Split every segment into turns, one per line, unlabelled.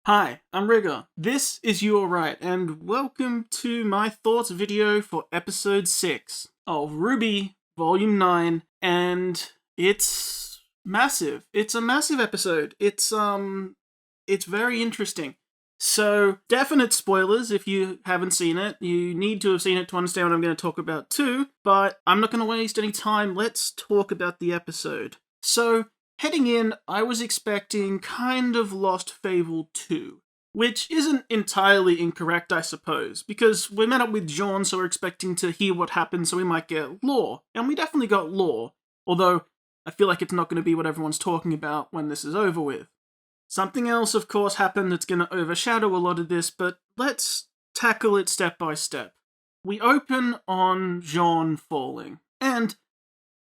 Hi, I'm Rigger. This is You Are Right, and welcome to my thoughts video for episode 6 of RWBY Volume 9, and it's massive. It's a massive episode. It's very interesting. So, definite spoilers if you haven't seen it. You need to have seen it to understand what I'm going to talk about too, but I'm not going to waste any time. Let's talk about the episode. So, heading in, I was expecting kind of Lost Fable 2, which isn't entirely incorrect, I suppose, because we met up with Jean, so we're expecting to hear what happens, so we might get lore, and we definitely got lore, although I feel like it's not going to be what everyone's talking about when this is over with. Something else, of course, happened that's going to overshadow a lot of this, but let's tackle it step by step. We open on Jean falling, and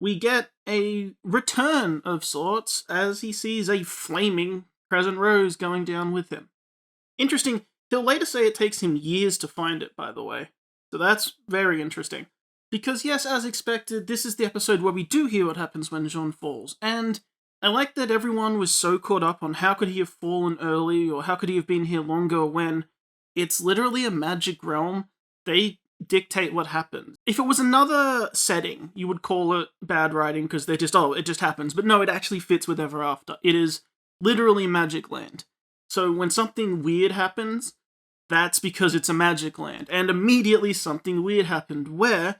we get a return of sorts as he sees a flaming Crescent Rose going down with him. Interesting, he'll later say it takes him years to find it, by the way. So that's very interesting. Because yes, as expected, this is the episode where we do hear what happens when Jean falls. And I like that everyone was so caught up on how could he have fallen early, or how could he have been here longer, when it's literally a magic realm. They dictate what happens. If it was another setting, you would call it bad writing because they're just, it just happens. But no, it actually fits with Ever After. It is literally Magic Land. So when something weird happens, that's because it's a Magic Land. And immediately something weird happened where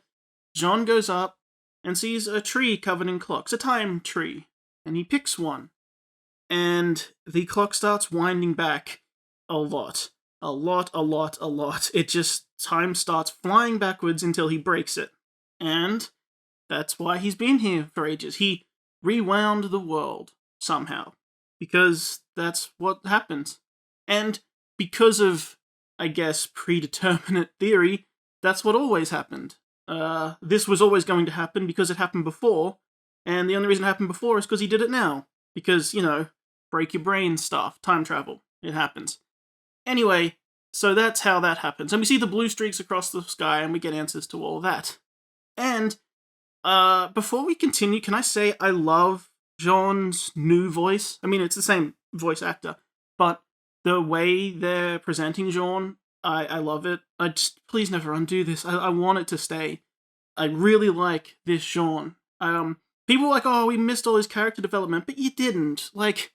John goes up and sees a tree covered in clocks, a time tree, and he picks one. And the clock starts winding back a lot. A lot. It just, time starts flying backwards until he breaks it. And that's why he's been here for ages. He rewound the world, somehow. Because that's what happens. And because of, I guess, predeterminate theory, that's what always happened. This was always going to happen because it happened before, and the only reason it happened before is because he did it now. Because, break your brain stuff, time travel, it happens. Anyway, so that's how that happens. And we see the blue streaks across the sky, and we get answers to all of that. And, before we continue, can I say I love Jean's new voice? I mean, it's the same voice actor, but the way they're presenting Jean, I love it. Please never undo this. I want it to stay. I really like this Jean. People are like, oh, we missed all his character development, but you didn't. Like,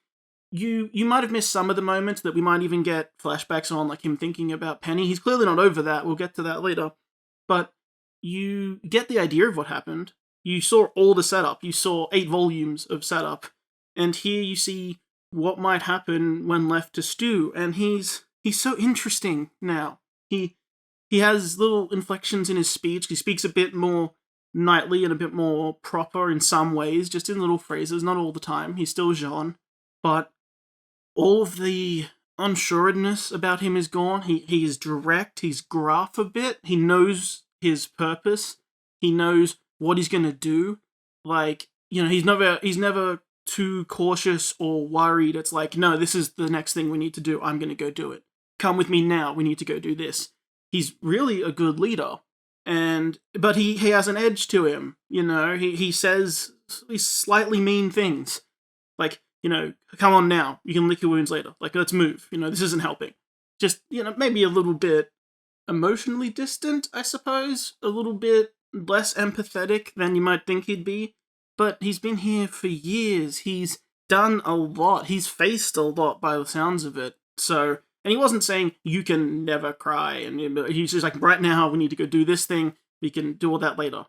you might have missed some of the moments that we might even get flashbacks on, like him thinking about Penny. He's clearly not over that. We'll get to that later. But you get the idea of what happened. You saw all the setup. You saw 8 volumes of setup. And here you see what might happen when left to stew. And he's so interesting now. He has little inflections in his speech. He speaks a bit more knightly and a bit more proper in some ways, just in little phrases, not all the time. He's still Jean. But all of the unsureness about him is gone. He is direct, he's gruff a bit, he knows his purpose, he knows what he's gonna do. Like, he's never too cautious or worried. It's like, no, this is the next thing we need to do, I'm gonna go do it. Come with me now, we need to go do this. He's really a good leader. But he has an edge to him, he says these slightly mean things. Like, come on now, you can lick your wounds later. Like, let's move, this isn't helping. Just, maybe a little bit emotionally distant, I suppose. A little bit less empathetic than you might think he'd be. But he's been here for years. He's done a lot. He's faced a lot by the sounds of it. So, and he wasn't saying, you can never cry. And he's just like, right now, we need to go do this thing. We can do all that later.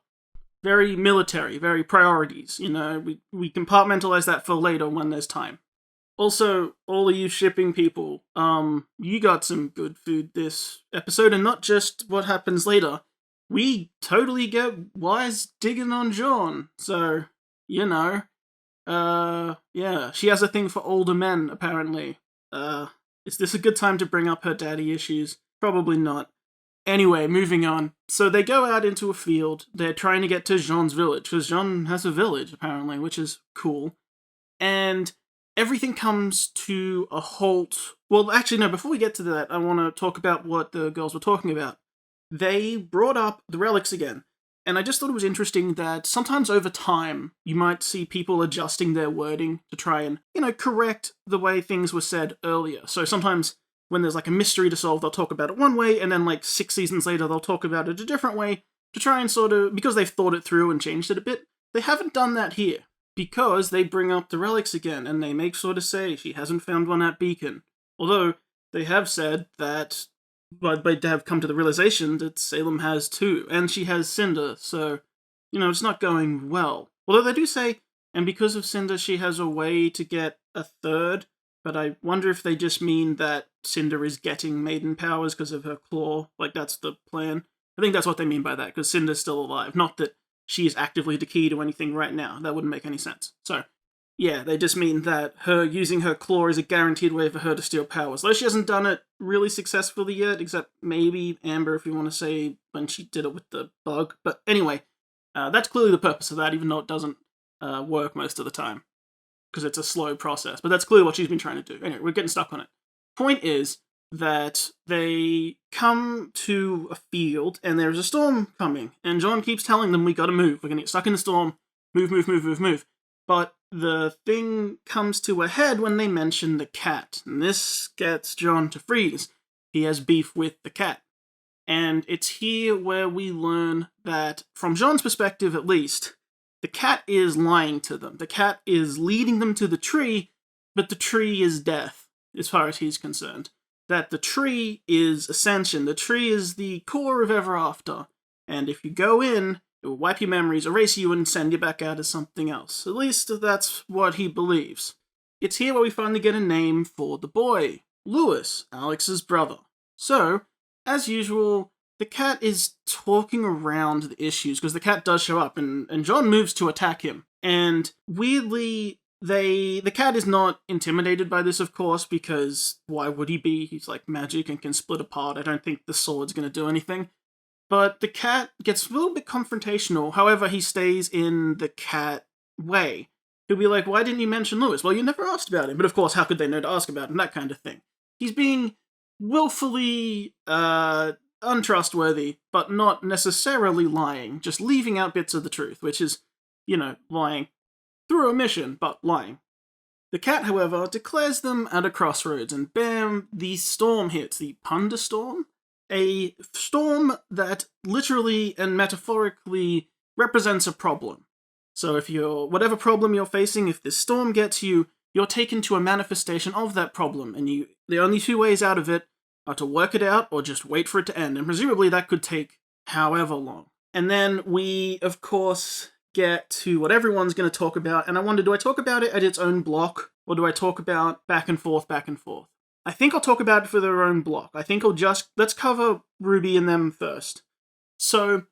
Very military, very priorities, we compartmentalize that for later when there's time. Also, all of you shipping people, you got some good food this episode, and not just what happens later. We totally get Wise digging on Jean, so, yeah, she has a thing for older men, apparently. Is this a good time to bring up her daddy issues? Probably not. Anyway, moving on. So they go out into a field. They're trying to get to Jean's village, because Jean has a village, apparently, which is cool. And everything comes to a halt. Well, actually, no, before we get to that, I want to talk about what the girls were talking about. They brought up the relics again. And I just thought it was interesting that sometimes over time, you might see people adjusting their wording to try and, correct the way things were said earlier. So sometimes when there's like a mystery to solve, they'll talk about it one way, and then like 6 seasons later, they'll talk about it a different way to try and sort of, because they've thought it through and changed it a bit. They haven't done that here, because they bring up the relics again, and they make sort of say she hasn't found one at Beacon. Although, they have said that, but they have come to the realization that Salem has 2, and she has Cinder, so, it's not going well. Although they do say, and because of Cinder, she has a way to get a 3rd, but I wonder if they just mean that Cinder is getting maiden powers because of her claw, like that's the plan. I think that's what they mean by that, because Cinder's still alive, not that she is actively the key to anything right now. That wouldn't make any sense. So, yeah, they just mean that her using her claw is a guaranteed way for her to steal powers. Though she hasn't done it really successfully yet, except maybe Amber, if you want to say, when she did it with the bug. But anyway, that's clearly the purpose of that, even though it doesn't work most of the time, because it's a slow process. But that's clearly what she's been trying to do. Anyway, we're getting stuck on it. Point is that they come to a field, and there's a storm coming, and John keeps telling them, we gotta move, we're gonna get stuck in the storm, move, move, move, move, move. But the thing comes to a head when they mention the cat, and this gets John to freeze. He has beef with the cat. And it's here where we learn that, from John's perspective at least, the cat is lying to them. The cat is leading them to the tree, but the tree is death, as far as he's concerned. That the tree is ascension. The tree is the core of Ever After. And if you go in, it will wipe your memories, erase you, and send you back out as something else. At least that's what he believes. It's here where we finally get a name for the boy, Lewis, Alex's brother. So, as usual, the cat is talking around the issues, because the cat does show up, and John moves to attack him. And weirdly, the cat is not intimidated by this, of course, because why would he be? He's like magic and can split apart. I don't think the sword's going to do anything. But the cat gets a little bit confrontational. However, he stays in the cat way. He'll be like, why didn't you mention Lewis? Well, you never asked about him. But of course, how could they know to ask about him? That kind of thing. He's being willfully untrustworthy, but not necessarily lying. Just leaving out bits of the truth, which is, lying through omission, but lying. The cat, however, declares them at a crossroads, and bam, the storm hits. The Punderstorm? A storm that literally and metaphorically represents a problem. So if whatever problem you're facing, if this storm gets you, you're taken to a manifestation of that problem, and the only 2 ways out of it are to work it out or just wait for it to end, and presumably that could take however long. And then we, of course, get to what everyone's going to talk about, and I wonder, do I talk about it at its own block, or do I talk about back and forth, back and forth? I think I'll talk about it for their own block. I think let's cover Ruby and them first. So,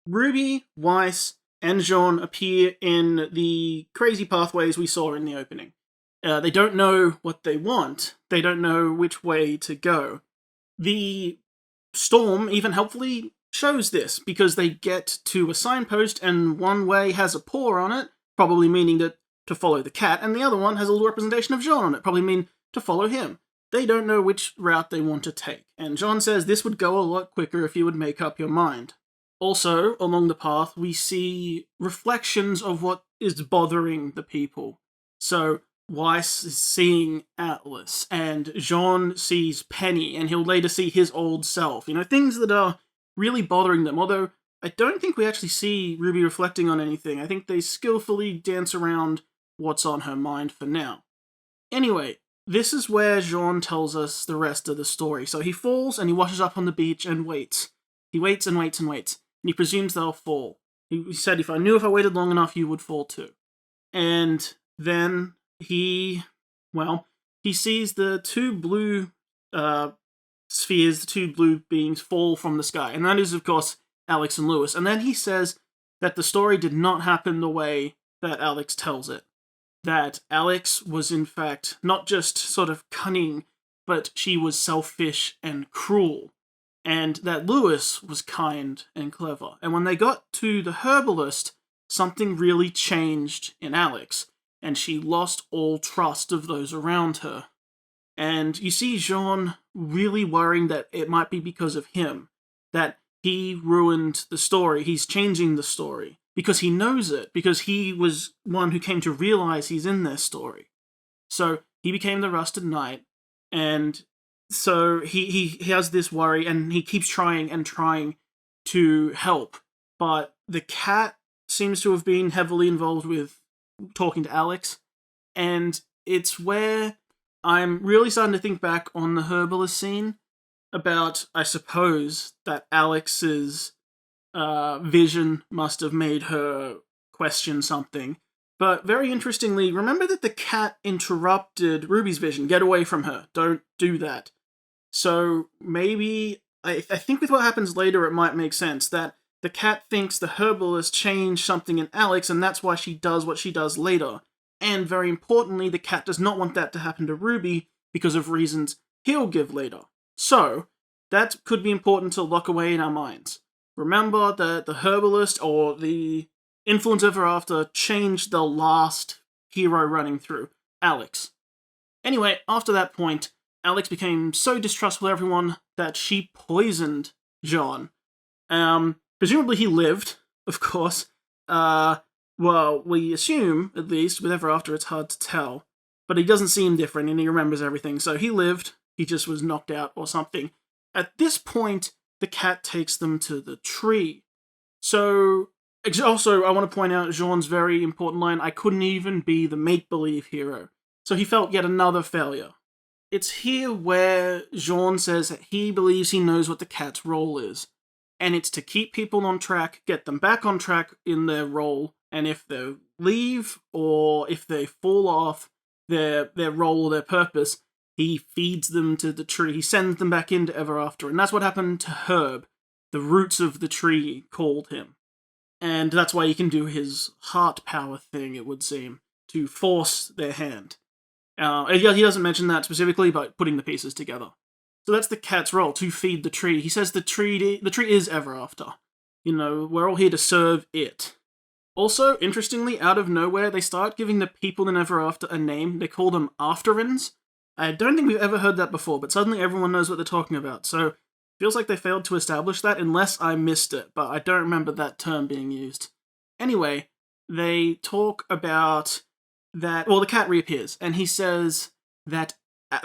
Ruby, Weiss, and Jean appear in the crazy pathways we saw in the opening. They don't know what they want. They don't know which way to go. The storm even helpfully shows this, because they get to a signpost, and one way has a paw on it, probably meaning to follow the cat, and the other one has a little representation of Jean on it, probably mean to follow him. They don't know which route they want to take, and John says this would go a lot quicker if you would make up your mind. Also, along the path, we see reflections of what is bothering the people. So, Weiss is seeing Atlas, and Jean sees Penny, and he'll later see his old self. Things that are really bothering them, although I don't think we actually see Ruby reflecting on anything. I think they skillfully dance around what's on her mind for now. Anyway, this is where Jean tells us the rest of the story. So he falls and he washes up on the beach and waits. He waits and waits and waits, and he presumes they'll fall. He said, if I waited long enough, you would fall too. And then he sees the 2 blue spheres, the 2 blue beings fall from the sky. And that is, of course, Alex and Lewis. And then he says that the story did not happen the way that Alex tells it. That Alex was, in fact, not just sort of cunning, but she was selfish and cruel. And that Lewis was kind and clever. And when they got to the herbalist, something really changed in Alex, and she lost all trust of those around her. And you see Jean really worrying that it might be because of him, that he ruined the story, he's changing the story. Because he knows it, because he was one who came to realize he's in their story. So he became the Rusted Knight, and So he has this worry, and he keeps trying and trying to help, but the cat seems to have been heavily involved with talking to Alex, and it's where I'm really starting to think back on the herbalist scene about, I suppose, that Alex's vision must have made her question something. But very interestingly, remember that the cat interrupted Ruby's vision. Get away from her. Don't do that. So maybe, I think with what happens later, it might make sense that the cat thinks the herbalist changed something in Alex, and that's why she does what she does later. And very importantly, the cat does not want that to happen to Ruby because of reasons he'll give later. So, that could be important to lock away in our minds. Remember that the herbalist or the influence ever after changed the last hero running through, Alex. Anyway, after that point, Alex became so distrustful of everyone that she poisoned John. Presumably he lived, of course. Well, we assume, at least, with Ever After it's hard to tell. But he doesn't seem different and he remembers everything, so he lived, he just was knocked out or something. At this point, the cat takes them to the tree. So, also, I want to point out Jean's very important line, I couldn't even be the make-believe hero. So he felt yet another failure. It's here where Jean says that he believes he knows what the cat's role is. And it's to keep people on track, get them back on track in their role, and if they leave, or if they fall off their role or their purpose, he feeds them to the tree. He sends them back into Ever After. And that's what happened to Herb. The roots of the tree called him. And that's why he can do his heart power thing, it would seem, to force their hand. He doesn't mention that specifically, but putting the pieces together. So that's the cat's role, to feed the tree. He says the tree is Ever After. You know, we're all here to serve it. Also, interestingly, out of nowhere, they start giving the people in Ever After a name. They call them Afterins. I don't think we've ever heard that before, but suddenly everyone knows what they're talking about. So, it feels like they failed to establish that, unless I missed it, but I don't remember that term being used. Anyway, they talk about that, well, the cat reappears, and he says that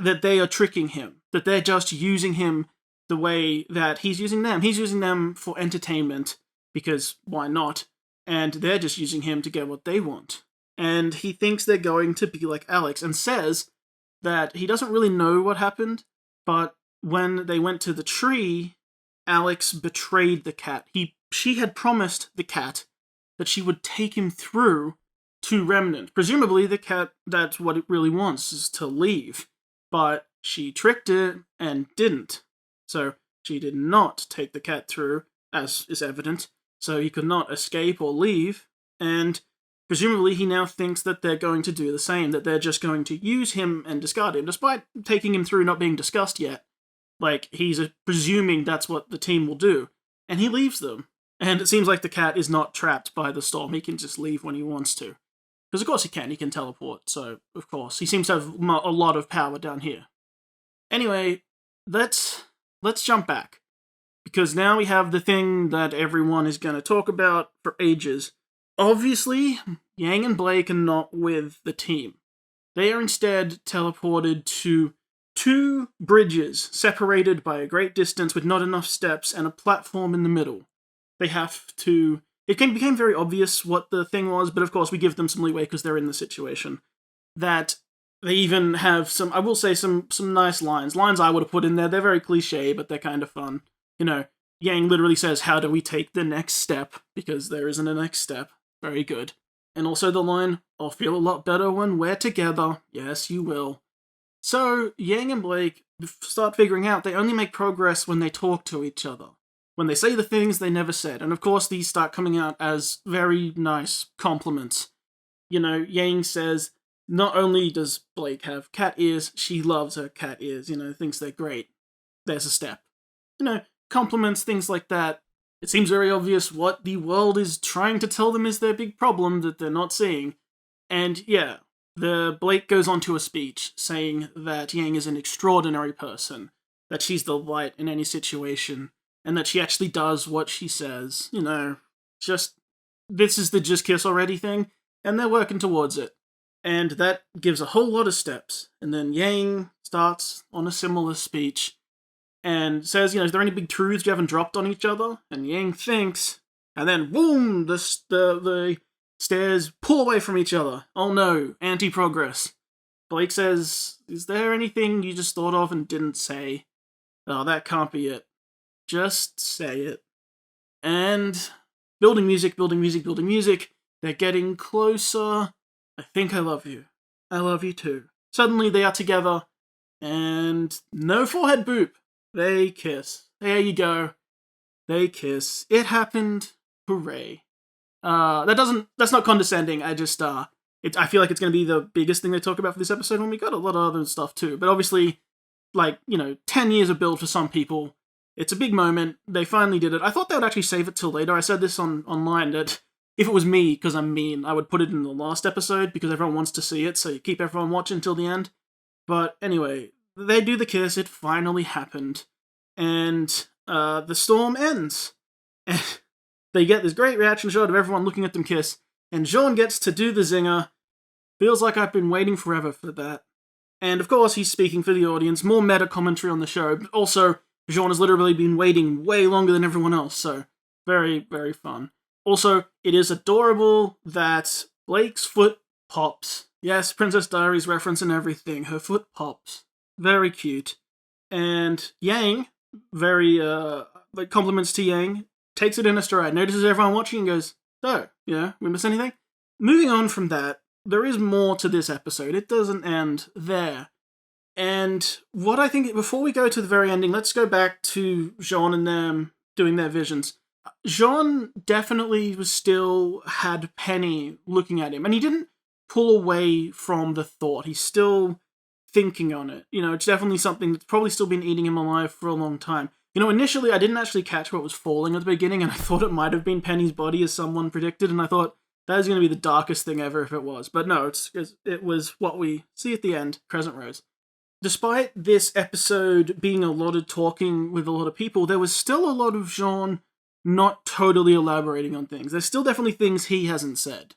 they are tricking him, that they're just using him the way that he's using them. He's using them for entertainment, because why not? And they're just using him to get what they want. And he thinks they're going to be like Alex, and says that he doesn't really know what happened, but when they went to the tree, Alex betrayed the cat. She had promised the cat that she would take him through to Remnant. Presumably the cat, that's what it really wants, is to leave. But she tricked it and didn't. So she did not take the cat through, as is evident, so he could not escape or leave, and presumably he now thinks that they're going to do the same, that they're just going to use him and discard him, despite taking him through not being discussed yet. Like, he's presuming that's what the team will do, and he leaves them. And it seems like the cat is not trapped by the storm, he can just leave when he wants to. Because of course he can teleport, so of course. He seems to have a lot of power down here. Anyway, let's jump back. Because now we have the thing that everyone is going to talk about for ages. Obviously, Yang and Blake are not with the team. They are instead teleported to 2 bridges separated by a great distance with not enough steps and a platform in the middle. They have to... It became very obvious what the thing was, but of course we give them some leeway because they're in the situation. That they even have some, I will say, some nice lines. Lines I would have put in there. They're very cliche, but they're kind of fun. You know, Yang literally says, how do we take the next step? Because there isn't a next step. Very good. And also the line, I'll feel a lot better when we're together. Yes, you will. So, Yang and Blake start figuring out they only make progress when they talk to each other. When they say the things they never said. And of course, these start coming out as very nice compliments. You know, Yang says, not only does Blake have cat ears, she loves her cat ears, you know, thinks they're great. There's a step. You know, compliments, things like that. It seems very obvious what the world is trying to tell them is their big problem that they're not seeing. And yeah, Blake goes on to a speech saying that Yang is an extraordinary person, that she's the light in any situation, and that she actually does what she says. You know, this is the just kiss already thing, and they're working towards it. And that gives a whole lot of steps. And then Yang starts on a similar speech and says, is there any big truths you haven't dropped on each other? And Yang thinks, and then boom, the stairs pull away from each other. Oh no, anti-progress. Blake says, is there anything you just thought of and didn't say? Oh, that can't be it. Just say it. And building music. They're getting closer. I think I love you. I love you too. Suddenly they are together, and no forehead boop. They kiss. There you go. They kiss. It happened. Hooray. That's not condescending. I feel like it's going to be the biggest thing they talk about for this episode, when we got a lot of other stuff too. But obviously, 10 years of build for some people. It's a big moment. They finally did it. I thought they would actually save it till later. I said this online, that if it was me, because I'm mean, I would put it in the last episode, because everyone wants to see it, so you keep everyone watching till the end. But anyway, they do the kiss. It finally happened. And the storm ends. And they get this great reaction shot of everyone looking at them kiss. And Jean gets to do the zinger. Feels like I've been waiting forever for that. And of course, he's speaking for the audience. More meta commentary on the show. But also, Jean has literally been waiting way longer than everyone else. So, very, very fun. Also, it is adorable that Blake's foot pops. Yes, Princess Diaries reference and everything. Her foot pops. Very cute. And Yang, very, compliments to Yang, takes it in a stride, notices everyone watching and goes, so, we miss anything? Moving on from that, there is more to this episode. It doesn't end there. And what I think, before we go to the very ending, let's go back to Jean and them doing their visions. Jean definitely still had Penny looking at him, and he didn't pull away from the thought. He's still thinking on it. It's definitely something that's probably still been eating him alive for a long time. Initially I didn't actually catch what was falling at the beginning, and I thought it might have been Penny's body, as someone predicted, and I thought that is going to be the darkest thing ever if it was. But no, it was what we see at the end, Crescent Rose. Despite this episode being a lot of talking with a lot of people, there was still a lot of Jean not totally elaborating on things. There's still definitely things he hasn't said.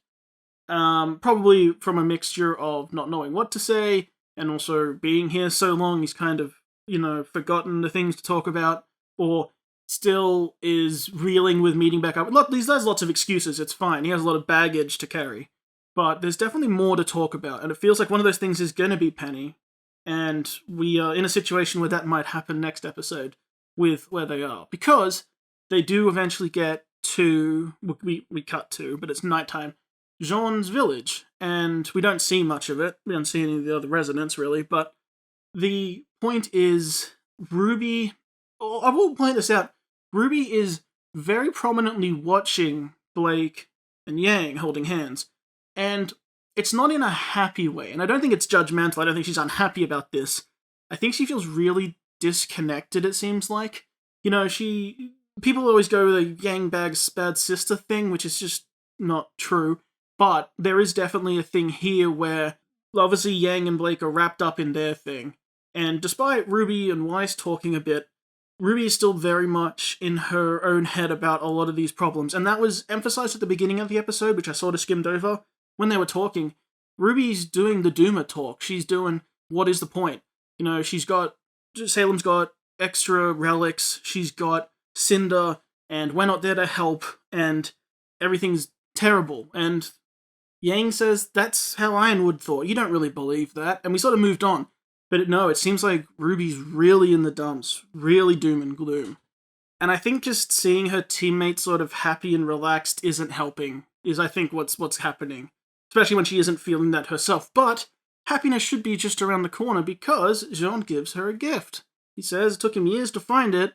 Probably from a mixture of not knowing what to say, and also being here so long, he's kind of, forgotten the things to talk about, or still is reeling with meeting back up. Look, there's lots of excuses, it's fine. He has a lot of baggage to carry. But there's definitely more to talk about, and it feels like one of those things is going to be Penny, and we are in a situation where that might happen next episode with where they are. Because they do eventually get to, we cut to, but it's nighttime, Jean's village, and we don't see much of it. We don't see any of the other residents, really, but the point is, RWBY, I will point this out, RWBY is very prominently watching Blake and Yang holding hands, and it's not in a happy way, and I don't think it's judgmental. I don't think she's unhappy about this. I think she feels really disconnected, it seems like. People always go the Yang bad sister thing, which is just not true. But there is definitely a thing here where, obviously, Yang and Blake are wrapped up in their thing. And despite RWBY and Weiss talking a bit, RWBY is still very much in her own head about a lot of these problems. And that was emphasized at the beginning of the episode, which I sort of skimmed over. When they were talking, RWBY's doing the Doomer talk. She's doing, what is the point? Salem's got extra relics, she's got Cinder, and we're not there to help, and everything's terrible. And Yang says, that's how Ironwood thought. You don't really believe that. And we sort of moved on. But no, it seems like RWBY's really in the dumps. Really doom and gloom. And I think just seeing her teammates sort of happy and relaxed isn't helping, is I think what's happening. Especially when she isn't feeling that herself. But happiness should be just around the corner, because Jean gives her a gift. He says it took him years to find it,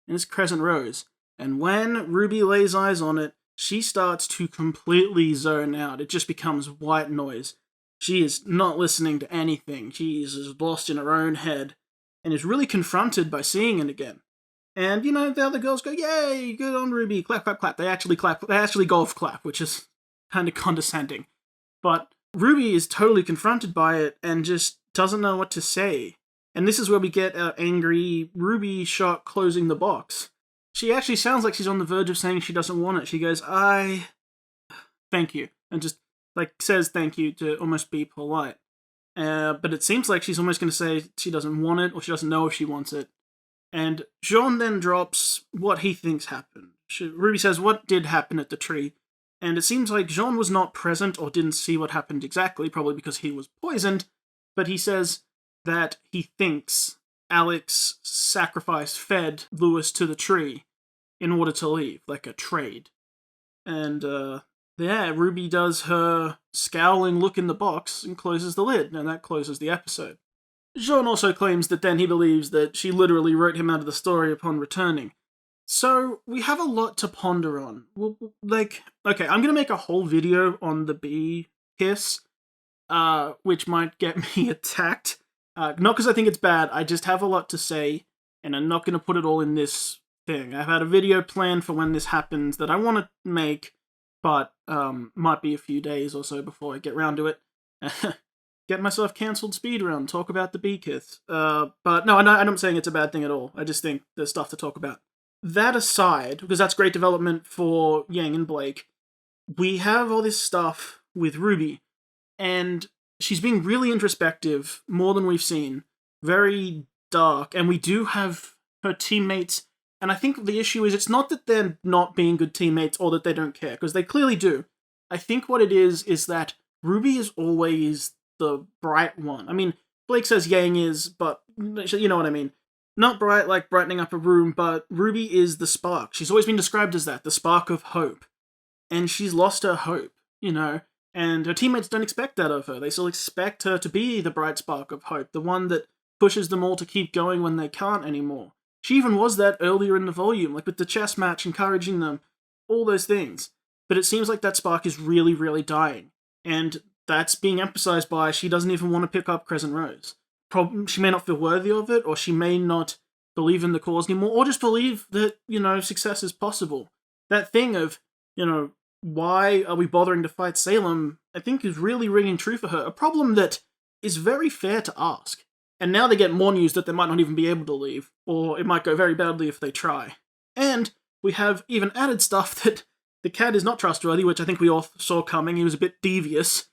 and it's Crescent Rose. And when RWBY lays eyes on it, she starts to completely zone out. It just becomes white noise. She is not listening to anything. She is lost in her own head, and is really confronted by seeing it again. And, the other girls go, yay, good on RWBY, clap, clap, clap. They actually golf clap, which is kind of condescending. But RWBY is totally confronted by it, and just doesn't know what to say. And this is where we get our angry RWBY shot closing the box. She actually sounds like she's on the verge of saying she doesn't want it. She goes, thank you. And just like, says thank you to almost be polite. But it seems like she's almost going to say she doesn't want it, or she doesn't know if she wants it. And Jean then drops what he thinks happened. Ruby says, what did happen at the tree? And it seems like Jean was not present or didn't see what happened exactly, probably because he was poisoned, but he says that he thinks Alex fed Lewis to the tree in order to leave, like a trade. And, Ruby does her scowling look in the box and closes the lid, and that closes the episode. Jean also claims that then he believes that she literally wrote him out of the story upon returning. So, we have a lot to ponder on. Okay, I'm gonna make a whole video on the bee kiss, which might get me attacked. Not because I think it's bad, I just have a lot to say, and I'm not gonna put it all in this thing. I've had a video planned for when this happens that I want to make, but might be a few days or so before I get round to it. Get myself cancelled speedrun, talk about the bee kiss. But no, I'm saying it's a bad thing at all. I just think there's stuff to talk about. That aside, because that's great development for Yang and Blake, we have all this stuff with Ruby, and she's being really introspective, more than we've seen. Very dark, and we do have her teammates, and I think the issue is it's not that they're not being good teammates or that they don't care, because they clearly do. I think what it is that Ruby is always the bright one. I mean, Blake says Yang is, but you know what I mean. Not bright like brightening up a room, but Ruby is the spark. She's always been described as that, the spark of hope. And she's lost her hope, you know, and her teammates don't expect that of her. They still expect her to be the bright spark of hope, the one that pushes them all to keep going when they can't anymore. She even was that earlier in the volume, like with the chess match, encouraging them, all those things. But it seems like that spark is really, really dying. And that's being emphasized by she doesn't even want to pick up Crescent Rose. She may not feel worthy of it, or she may not believe in the cause anymore, or just believe that, you know, success is possible. That thing of, you know, why are we bothering to fight Salem, I think is really ringing true for her. A problem that is very fair to ask. And now they get more news that they might not even be able to leave, or it might go very badly if they try. And we have even added stuff that the cat is not trustworthy, which I think we all saw coming. He was a bit devious.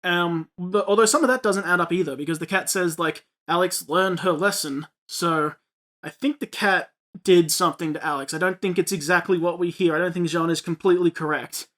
But although some of that doesn't add up either, because the cat says, like, Alex learned her lesson, so I think the cat did something to Alex. I don't think it's exactly what we hear. I don't think Jean is completely correct.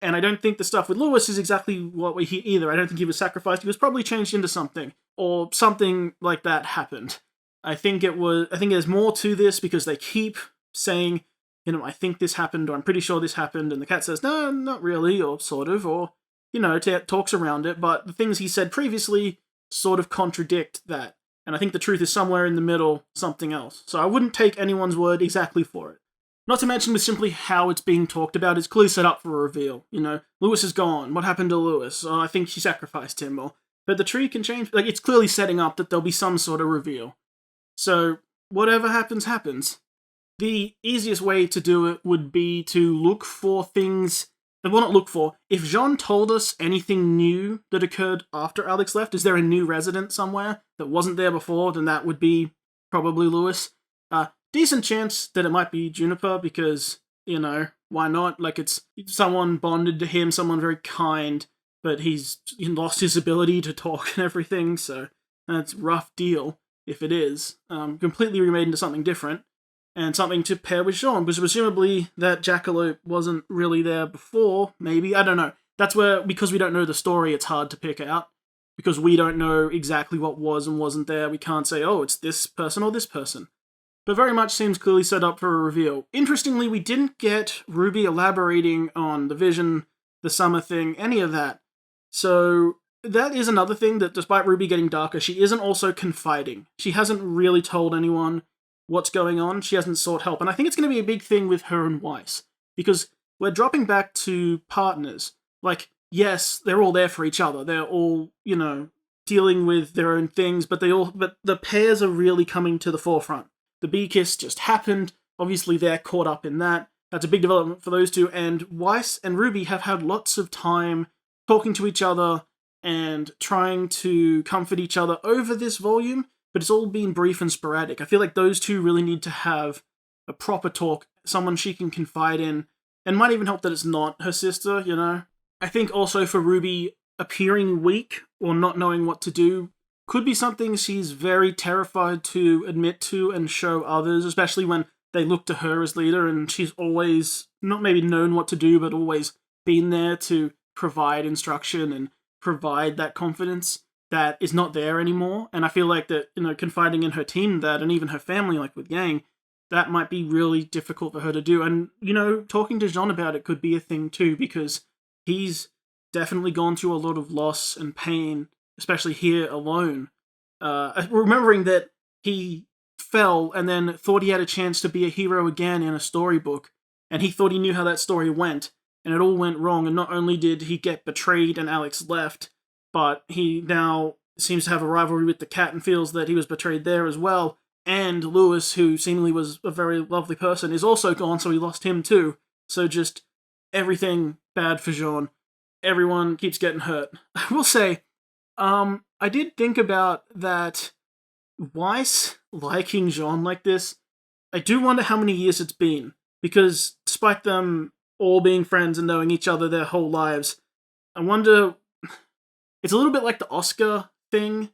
And I don't think the stuff with Lewis is exactly what we hear either. I don't think he was sacrificed. He was probably changed into something, or something like that happened. I think there's more to this, because they keep saying, you know, I think this happened, or I'm pretty sure this happened, and the cat says, no, not really, or sort of, or, you know, talks around it, but the things he said previously sort of contradict that. And I think the truth is somewhere in the middle, something else. So I wouldn't take anyone's word exactly for it. Not to mention with simply how it's being talked about, it's clearly set up for a reveal. You know, Lewis is gone. What happened to Lewis? Oh, I think she sacrificed him. But the tree can change. Like, it's clearly setting up that there'll be some sort of reveal. So whatever happens, happens. The easiest way to do it would be to look for things. Well, not look for. If Jean told us anything new that occurred after Alex left, is there a new resident somewhere that wasn't there before, then that would be probably Lewis. Decent chance that it might be Juniper, because, you know, why not? Like, it's someone bonded to him, someone very kind, but he lost his ability to talk and everything, so that's a rough deal, if it is. Completely remade into something different. And something to pair with Jean, because presumably that jackalope wasn't really there before, maybe, I don't know. That's where, because we don't know the story, it's hard to pick out. Because we don't know exactly what was and wasn't there, we can't say, oh, it's this person or this person. But very much seems clearly set up for a reveal. Interestingly, we didn't get Ruby elaborating on the vision, the summer thing, any of that. So that is another thing, that despite Ruby getting darker, she isn't also confiding. She hasn't really told anyone what's going on. She hasn't sought help. And I think it's going to be a big thing with her and Weiss. Because we're dropping back to partners. Like, yes, they're all there for each other. They're all, you know, dealing with their own things, but the pairs are really coming to the forefront. The bee kiss just happened. Obviously, they're caught up in that. That's a big development for those two. And Weiss and Ruby have had lots of time talking to each other and trying to comfort each other over this volume, but it's all been brief and sporadic. I feel like those two really need to have a proper talk, someone she can confide in, and might even help that it's not her sister, you know? I think also for RWBY, appearing weak or not knowing what to do could be something she's very terrified to admit to and show others, especially when they look to her as leader and she's always not maybe known what to do, but always been there to provide instruction and provide that confidence that is not there anymore. And I feel like that, confiding in her team that, and even her family, like with Yang, that might be really difficult for her to do. And, talking to Jean about it could be a thing too, because he's definitely gone through a lot of loss and pain, especially here alone. Remembering that he fell and then thought he had a chance to be a hero again in a storybook, and he thought he knew how that story went, and it all went wrong. And not only did he get betrayed and Alex left, but he now seems to have a rivalry with the cat and feels that he was betrayed there as well. And Lewis, who seemingly was a very lovely person, is also gone, so he lost him too. So just everything bad for Jean. Everyone keeps getting hurt. I will say, I did think about that Weiss liking Jean like this. I do wonder how many years it's been, because despite them all being friends and knowing each other their whole lives, I wonder... It's a little bit like the Oscar thing,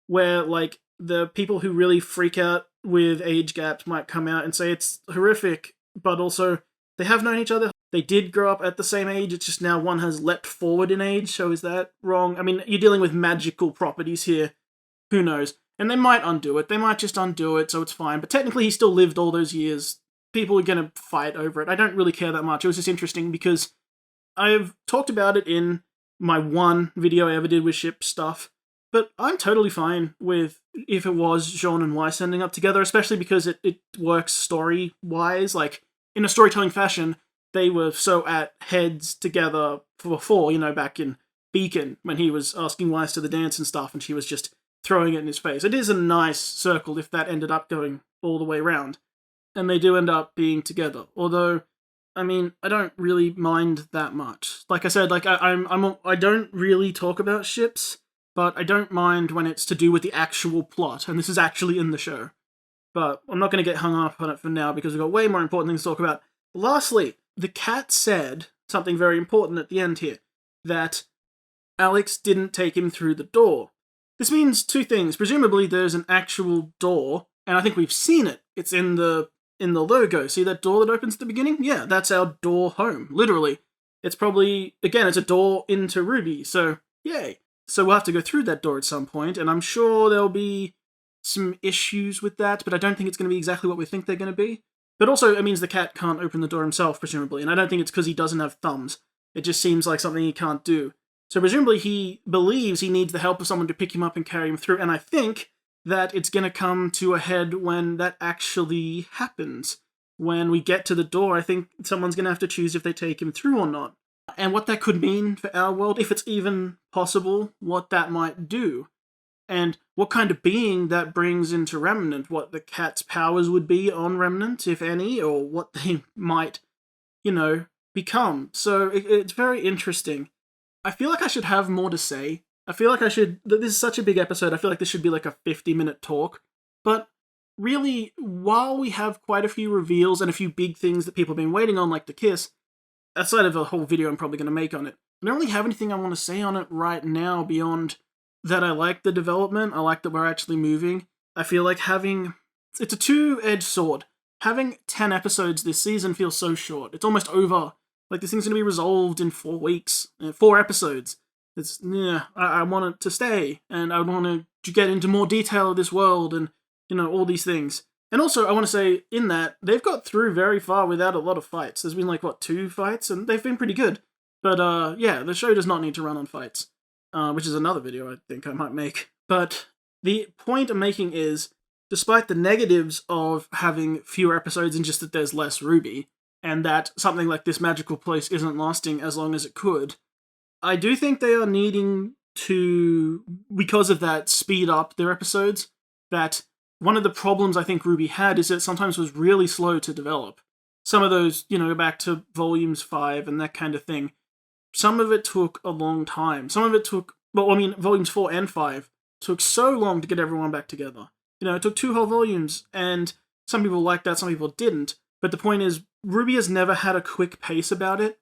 where, like, the people who really freak out with age gaps might come out and say it's horrific, but also they have known each other. They did grow up at the same age, it's just now one has leapt forward in age, so is that wrong? I mean, you're dealing with magical properties here. Who knows? And they might undo it. They might just undo it, so it's fine. But technically, he still lived all those years. People are going to fight over it. I don't really care that much. It was just interesting because I've talked about it in my one video I ever did with ship stuff, but I'm totally fine with if it was Jean and Weiss ending up together, especially because it works story-wise. Like, in a storytelling fashion, they were so at heads together before, back in Beacon, when he was asking Weiss to the dance and stuff, and she was just throwing it in his face. It is a nice circle if that ended up going all the way around. And they do end up being together. Although, I mean, I don't really mind that much. Like I said, like I don't really talk about ships, but I don't mind when it's to do with the actual plot, and this is actually in the show. But I'm not going to get hung up on it for now because we've got way more important things to talk about. Lastly, the cat said something very important at the end here, that Alex didn't take him through the door. This means two things. Presumably there's an actual door, and I think we've seen it. It's in the logo. See that door that opens at the beginning? Yeah, that's our door home, literally. It's probably, again, it's a door into RWBY, so yay. So we'll have to go through that door at some point, and I'm sure there'll be some issues with that, but I don't think it's going to be exactly what we think they're going to be. But also, it means the cat can't open the door himself, presumably, and I don't think it's because he doesn't have thumbs. It just seems like something he can't do. So presumably he believes he needs the help of someone to pick him up and carry him through, and I think that it's going to come to a head when that actually happens. When we get to the door, I think someone's going to have to choose if they take him through or not. And what that could mean for our world, if it's even possible, what that might do. And what kind of being that brings into Remnant, what the cat's powers would be on Remnant, if any, or what they might, become. So it's very interesting. I feel like I should have more to say. I feel like this is such a big episode, I feel like this should be like a 50-minute talk. But really, while we have quite a few reveals and a few big things that people have been waiting on, like the kiss, outside of a whole video I'm probably going to make on it, I don't really have anything I want to say on it right now beyond that I like the development, I like that we're actually moving. I feel like it's a two-edged sword. Having 10 episodes this season feels so short. It's almost over. Like, this thing's going to be resolved in 4 weeks. 4 episodes. I want it to stay, and I want to get into more detail of this world, and, all these things. And also, I want to say, in that, they've got through very far without a lot of fights. There's been, 2 fights, and they've been pretty good. But, yeah, the show does not need to run on fights. Which is another video I think I might make. But the point I'm making is, despite the negatives of having fewer episodes and just that there's less RWBY, and that something like this magical place isn't lasting as long as it could, I do think they are needing to, because of that, speed up their episodes. That one of the problems I think RWBY had is that it sometimes was really slow to develop. Some of those, back to volumes 5 and that kind of thing, some of it took a long time. Some of it took, volumes 4 and 5 took so long to get everyone back together. It took 2 whole volumes, and some people liked that, some people didn't. But the point is, RWBY has never had a quick pace about it.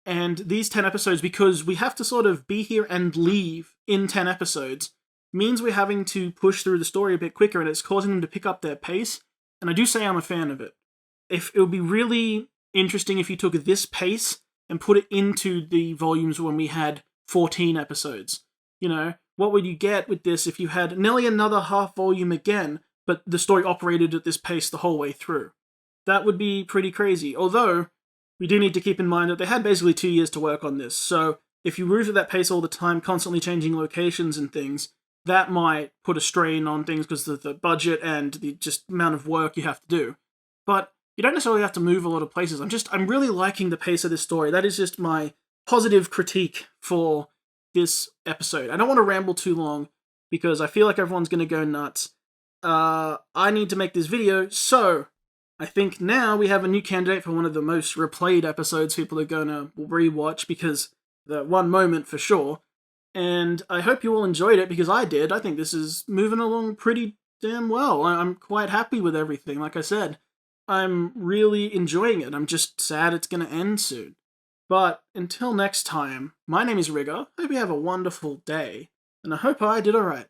And these 10 episodes, because we have to sort of be here and leave in 10 episodes, means we're having to push through the story a bit quicker, and it's causing them to pick up their pace. And I do say I'm a fan of it. If it would be really interesting if you took this pace and put it into the volumes when we had 14 episodes. You know, what would you get with this if you had nearly another half volume again, but the story operated at this pace the whole way through? That would be pretty crazy. Although, we do need to keep in mind that they had basically 2 years to work on this, so if you move at that pace all the time, constantly changing locations and things, that might put a strain on things because of the budget and the just amount of work you have to do. But you don't necessarily have to move a lot of places. I'm really liking the pace of this story. That is just my positive critique for this episode. I don't want to ramble too long because I feel like everyone's going to go nuts. I need to make this video, so I think now we have a new candidate for one of the most replayed episodes people are going to rewatch, because the one moment for sure. And I hope you all enjoyed it, because I did. I think this is moving along pretty damn well. I'm quite happy with everything. Like I said, I'm really enjoying it. I'm just sad it's going to end soon. But until next time, my name is Rigger. Hope you have a wonderful day, and I hope I did alright.